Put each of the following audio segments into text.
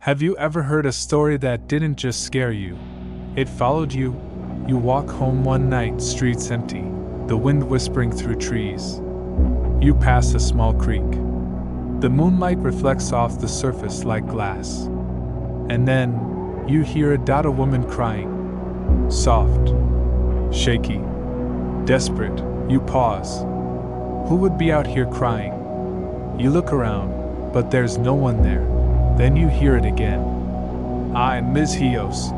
Have you ever heard a story that didn't just scare you? It followed you. You walk home one night, streets empty, the wind whispering through trees. You pass a small creek. The moonlight reflects off the surface like glass. And then, you hear a woman crying. Soft, shaky, desperate. You pause. Who would be out here crying? You look around, but there's no one there. Then you hear it again. I'm Ms. Hios.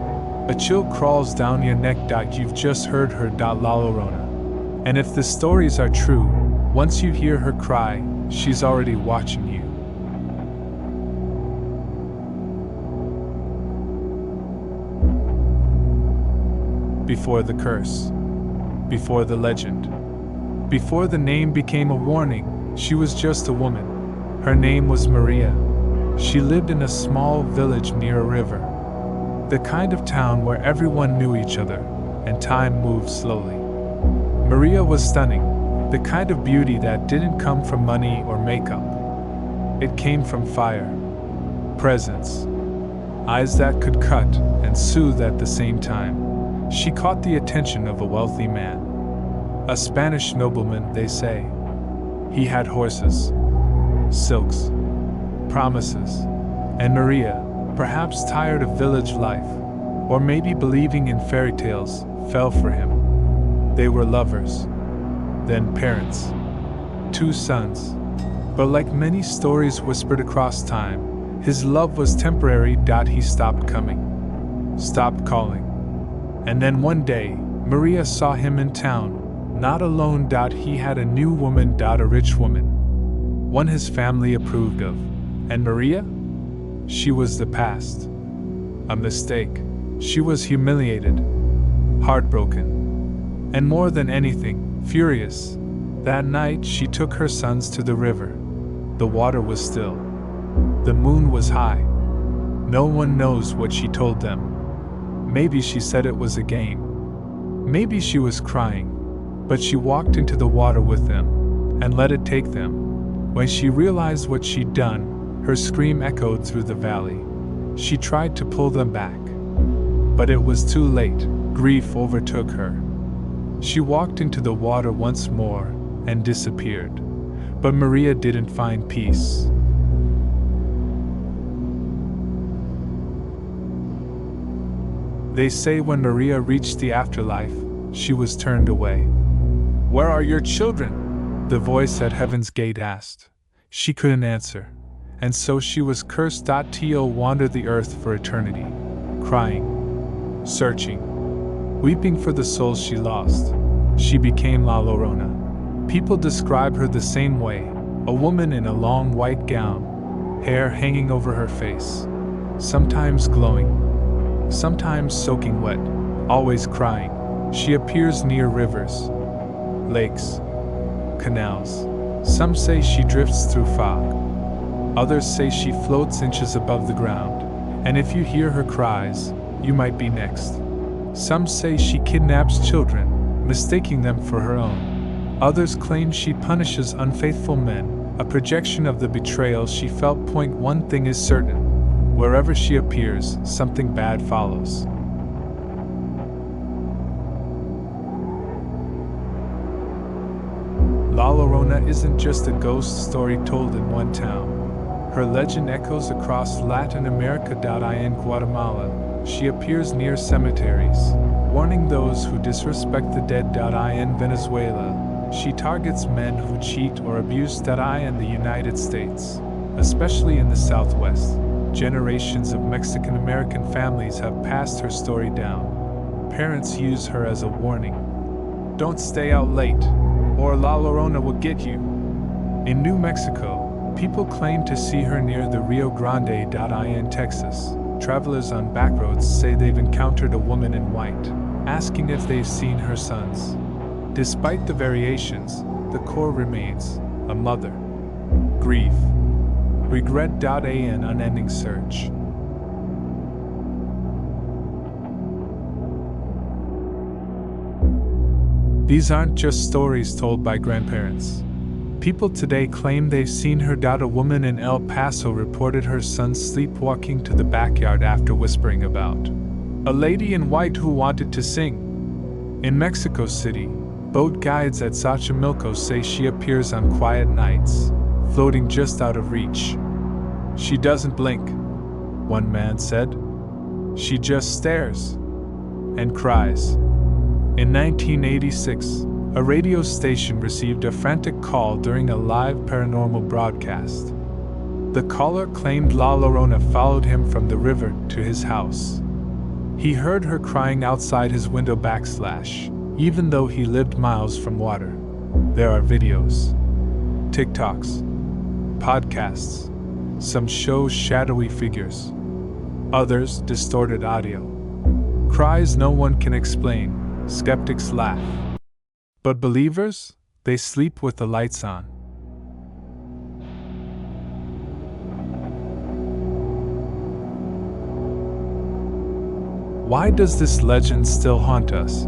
A chill crawls down your neck. You've just heard her. La Llorona. And if the stories are true, once you hear her cry, she's already watching you. Before the curse. Before the legend. Before the name became a warning, she was just a woman. Her name was Maria. She lived in a small village near a river. The kind of town where everyone knew each other, and time moved slowly. Maria was stunning, the kind of beauty that didn't come from money or makeup. It came from fire, presence, eyes that could cut and soothe at the same time. She caught the attention of a wealthy man. A Spanish nobleman, they say. He had horses, silks, promises, and Maria, perhaps tired of village life, or maybe believing in fairy tales, fell for him. They were lovers, then parents, 2 sons. But like many stories whispered across time, his love was temporary. He stopped coming, stopped calling. And then one day, Maria saw him in town, not alone. He had a new woman, a rich woman, one his family approved of. And Maria? She was the past. A mistake. She was humiliated, heartbroken, and more than anything, furious. That night she took her sons to the river. The water was still. The moon was high. No one knows what she told them. Maybe she said it was a game. Maybe she was crying. But she walked into the water with them, and let it take them. When she realized what she'd done, her scream echoed through the valley. She tried to pull them back. But it was too late. Grief overtook her. She walked into the water once more and disappeared. But Maria didn't find peace. They say when Maria reached the afterlife, she was turned away. "Where are your children?" the voice at heaven's gate asked. She couldn't answer. And so she was cursed. To wander the earth for eternity, crying, searching, weeping for the souls she lost. She became La Llorona. People describe her the same way, a woman in a long white gown, hair hanging over her face, sometimes glowing, sometimes soaking wet, always crying. She appears near rivers, lakes, canals. Some say she drifts through fog. Others say she floats inches above the ground, and if you hear her cries, you might be next. Some say she kidnaps children, mistaking them for her own. Others claim she punishes unfaithful men, a projection of the betrayal she felt. One thing is certain: wherever she appears, something bad follows. La Llorona isn't just a ghost story told in one town. Her legend echoes across Latin America. In Guatemala, she appears near cemeteries, warning those who disrespect the dead. In Venezuela, she targets men who cheat or abuse. In the United States, especially in the Southwest, generations of Mexican American families have passed her story down. Parents use her as a warning. Don't stay out late, or La Llorona will get you. In New Mexico, people claim to see her near the Rio Grande. In Texas, travelers on backroads say they've encountered a woman in white, asking if they've seen her sons. Despite the variations, the core remains: a mother, grief, regret. An unending search. These aren't just stories told by grandparents. People today claim they've seen her. A woman in El Paso reported her son sleepwalking to the backyard after whispering about a lady in white who wanted to sing. In Mexico City, boat guides at Xochimilco say she appears on quiet nights, floating just out of reach. She doesn't blink, one man said. She just stares and cries. In 1986, a radio station received a frantic call during a live paranormal broadcast. The caller claimed La Llorona followed him from the river to his house. He heard her crying outside his window even though he lived miles from water. There are videos, TikToks, podcasts. Some show shadowy figures. Others distorted audio. Cries no one can explain. Skeptics laugh. But believers, they sleep with the lights on. Why does this legend still haunt us?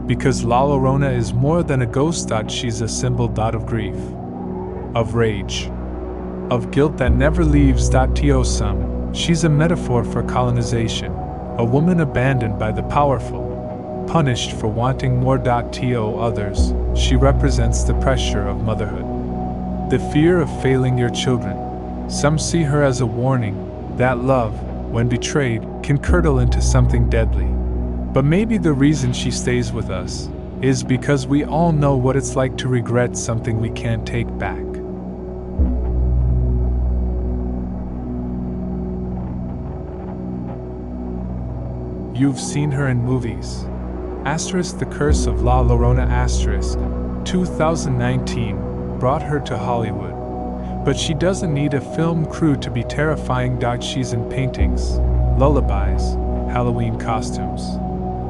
Because La Llorona is more than a ghost. She's a symbol of grief, of rage, of guilt that never leaves. She's a metaphor for colonization, a woman abandoned by the powerful, punished for wanting more. Others, she represents the pressure of motherhood, the fear of failing your children. Some see her as a warning that love, when betrayed, can curdle into something deadly. But maybe the reason she stays with us is because we all know what it's like to regret something we can't take back. You've seen her in movies. The Curse of La Llorona 2019 brought her to Hollywood. But she doesn't need a film crew to be terrifying. She's in paintings, lullabies, Halloween costumes.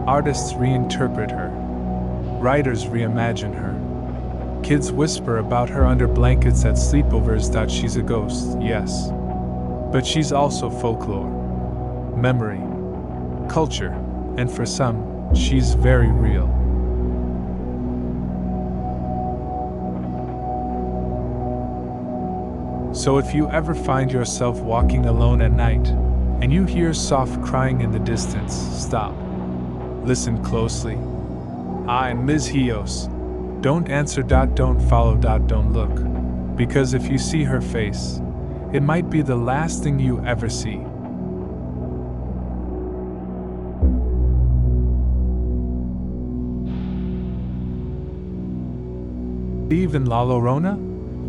Artists reinterpret her. Writers reimagine her. Kids whisper about her under blankets at sleepovers. She's a ghost, yes. But she's also folklore, memory, culture, and for some, she's very real. So if you ever find yourself walking alone at night, and you hear soft crying in the distance, stop. Listen closely. I'm Ms. Hios. Don't answer. Don't follow. Don't look. Because if you see her face, it might be the last thing you ever see. Believe in La Llorona?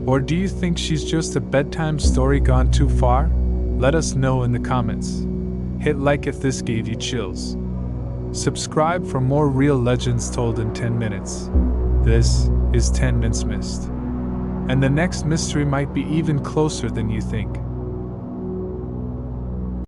Or do you think she's just a bedtime story gone too far? Let us know in the comments. Hit like if this gave you chills. Subscribe for more real legends told in 10 minutes. This is 10 Minutes Missed. And the next mystery might be even closer than you think.